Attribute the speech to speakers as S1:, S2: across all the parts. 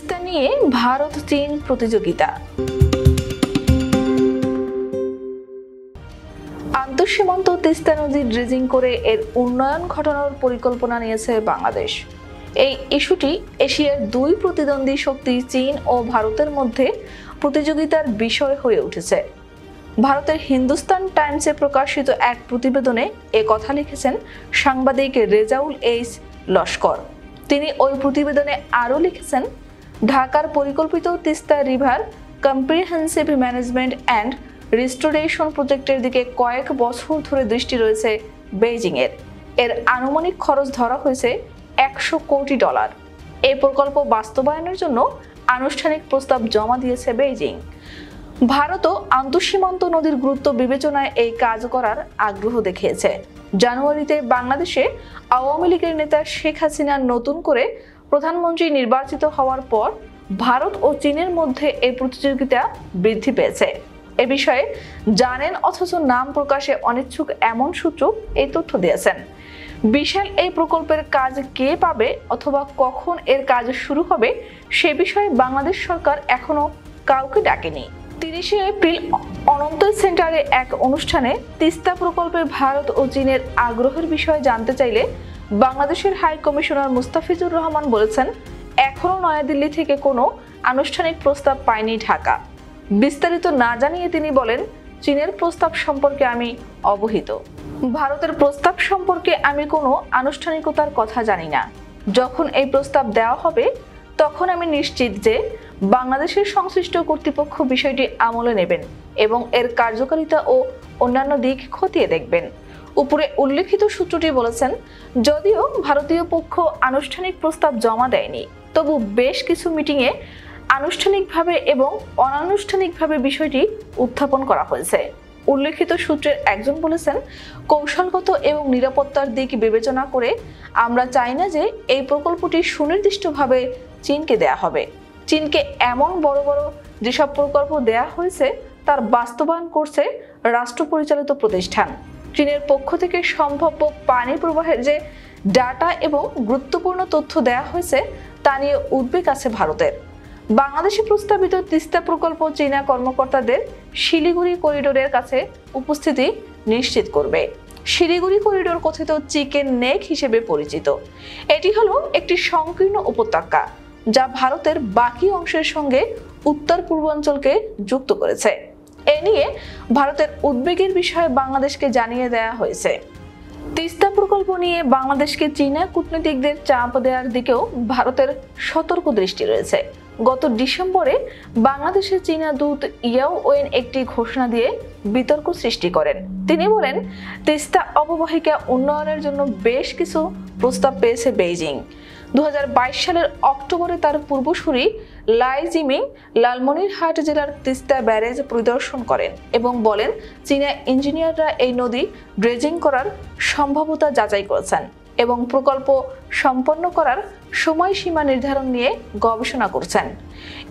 S1: তিস্তা নিয়ে ভারত চীন প্রতিযোগিতা। আন্তঃসীমান্ত তিস্তা নদী ড্রেজিং করে এর উন্নয়ন ঘটানোর পরিকল্পনা নিয়েছে বাংলাদেশ। এই ইস্যুটি এশিয়ার দুই প্রতিদ্বন্দ্বী শক্তি চীন ও ভারতের মধ্যে প্রতিযোগিতার বিষয় হয়ে উঠেছে। ভারতের হিন্দুস্তান টাইমসে প্রকাশিত এক প্রতিবেদনে এ কথা লিখেছেন সাংবাদিক রেজাউল এইচ লস্কর। তিনি ওই প্রতিবেদনে আরও লিখেছেন, ঢাকার পরিকল্পিত Teesta river comprehensive management and restoration প্রজেক্টের দিকে কয়েক বছর ধরে দৃষ্টি রয়েছে বেইজিংয়ের। এর আনুমানিক খরচ ধরা হয়েছে $100 কোটি। এই প্রকল্প বাস্তবায়নের জন্য আনুষ্ঠানিক প্রস্তাব জমা দিয়েছে বেইজিং। ভারতও আন্তঃসীমান্ত নদীর গুরুত্ব বিবেচনায় এই কাজ করার আগ্রহ দেখিয়েছে। জানুয়ারিতে বাংলাদেশে আওয়ামী লীগের নেতা শেখ হাসিনা নতুন করে প্রধানমন্ত্রী নির্বাচিত হওয়ার পর ভারত ও চীনের মধ্যে এই প্রতিযোগিতা বৃদ্ধি পেয়েছে। এ বিষয়ে জানেন অথচ নাম প্রকাশে অনিচ্ছুক এমন সূত্র এই তথ্য দিয়েছেন। বিশাল এই প্রকল্পের কাজ কে পাবে অথবা কখন এর কাজ শুরু হবে সে বিষয়ে বাংলাদেশ সরকার এখনো কাউকে ডাকেনি। 30 এপ্রিল অনন্ত সেন্টারে এক অনুষ্ঠানে তিস্তা প্রকল্পে ভারত ও চীনের আগ্রহের বিষয়ে জানতে চাইলে বাংলাদেশের হাই কমিশনার মুস্তাফিজুর রহমান বলেছেন, এখনো নয়াদিল্লি থেকে কোনো আনুষ্ঠানিক প্রস্তাব পায়নি ঢাকা। বিস্তারিত না জানিয়ে তিনি বলেন, চীনের প্রস্তাব সম্পর্কে আমি অবহিত। ভারতের প্রস্তাব সম্পর্কে আমি কোনো আনুষ্ঠানিকতার কথা জানি না। যখন এই প্রস্তাব দেওয়া হবে তখন আমি নিশ্চিত যে বাংলাদেশের সংশ্লিষ্ট কর্তৃপক্ষ বিষয়টি আমলে নেবেন এবং এর কার্যকারিতা ও অন্যান্য দিক খতিয়ে দেখবেন। উপরে উল্লেখিত সূত্রটি বলেছেন, যদিও ভারতীয় পক্ষ আনুষ্ঠানিক প্রস্তাব জমা দেয়নি, তবু বেশ কিছু মিটিংয়ে আনুষ্ঠানিকভাবে এবং অনানুষ্ঠানিকভাবে বিষয়টি উত্থাপন করা হয়েছে। উল্লেখিত সূত্রের একজন বলেছেন, কৌশলগত এবং নিরাপত্তার দিক বিবেচনা করে আমরা চাই না যে এই প্রকল্পটি সুনির্দিষ্টভাবে চীনকে দেয়া হবে। চীনকে এমন বড় বড় যেসব প্রকল্প দেয়া হয়েছে তার বাস্তবায়ন করছে রাষ্ট্র পরিচালিত প্রতিষ্ঠান। চীনের পক্ষ থেকে সম্ভাব্য পানি প্রবাহের যে ডাটা এবং গুরুত্বপূর্ণ তথ্য দেয়া হয়েছে তা নিয়ে উদ্বেগ আছে ভারতের। বাংলাদেশে প্রস্তাবিত তিস্তা প্রকল্প চীনা কর্মকর্তাদের শিলিগুড়ি করিডোরের কাছে উপস্থিতি নিশ্চিত করবে। শিলিগুড়ি করিডোর কথিত চিকেন নেক হিসেবে পরিচিত। এটি হলো একটি সংকীর্ণ উপত্যকা যা ভারতের বাকি অংশের সঙ্গে উত্তর পূর্বাঞ্চলকে যুক্ত করেছে। এ নিয়ে ভারতের উদ্বেগের বিষয়ে বাংলাদেশকে জানিয়ে দেওয়া হয়েছে। তিস্তা প্রকল্প নিয়ে বাংলাদেশকে চীনা কূটনীতিকদের চাপ দেওয়ার দিকেও ভারতের সতর্ক দৃষ্টি রয়েছে। গত ডিসেম্বরে বাংলাদেশের চীনা দূত ইয়াও ওয়েন একটি ঘোষণা দিয়ে বিতর্ক সৃষ্টি করেন। তিনি বলেন, তিস্তা অববাহিকা উন্নয়নের জন্য বেশ কিছু প্রস্তাব পেয়েছে বেইজিং। 2022 সালের অক্টোবরে তার পূর্বসূরি লাই জিমিং লালমনিরহাট জেলার তিস্তা ব্যারেজ পরিদর্শন করেন এবং বলেন, চীনা ইঞ্জিনিয়াররা এই নদী ড্রেজিং করার সম্ভাব্যতা যাচাই করেছেন এবং প্রকল্প সম্পন্ন করার সময়সীমা নির্ধারণ নিয়ে গবেষণা করছেন।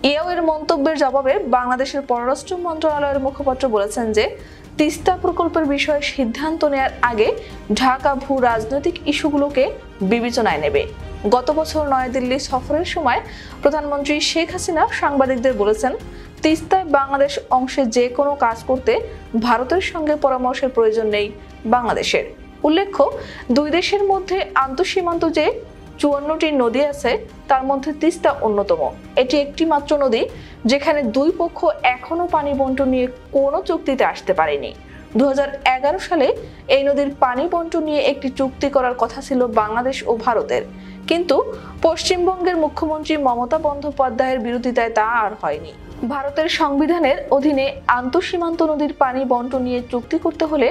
S1: ইয়াও এর মন্তব্যের জবাবে বাংলাদেশের পররাষ্ট্র মন্ত্রণালয়ের মুখপাত্র বলেছেন যে তিস্তা প্রকল্পের বিষয়ে সিদ্ধান্ত নেওয়ার আগে ঢাকা ভূ রাজনৈতিক ইস্যুগুলোকে বিবেচনায় নেবে। গত বছর নয়াদিল্লি সফরের সময় প্রধানমন্ত্রী শেখ হাসিনা সাংবাদিকদের বলেছেন, তিস্তায় বাংলাদেশ অংশে যে কোনো কাজ করতে ভারতের সঙ্গে পরামর্শের প্রয়োজন নেই বাংলাদেশের। উল্লেখ্য, দুই দেশের মধ্যে আন্তঃসীমান্ত যে 54টি নদী আছে তার মধ্যে তিস্তা অন্যতম। এটি একটি মাত্র নদী যেখানে দুই পক্ষ এখনো পানি বন্টন নিয়ে কোনো চুক্তিতে আসতে পারেনি। 2011 সালে এই নদীর পানি বন্টন নিয়ে একটি চুক্তি করার কথা ছিল বাংলাদেশ ও ভারতের, কিন্তু পশ্চিমবঙ্গের মুখ্যমন্ত্রী মমতা বন্দ্যোপাধ্যায়ের বিরোধিতায় তা আর হয়নি। ভারতের সংবিধানের অধীনে আন্তঃসীমান্ত নদীর পানি বন্টন নিয়ে চুক্তি করতে হলে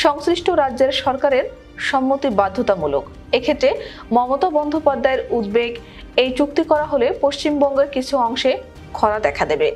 S1: সংশ্লিষ্ট রাজ্যের সরকারের সম্মতি বাধ্যতামূলক। এক্ষেত্রে মমতা বন্দ্যোপাধ্যায়ের উদ্বেগ, এই চুক্তি করা হলে পশ্চিমবঙ্গের কিছু অংশে খরা দেখা দেবে।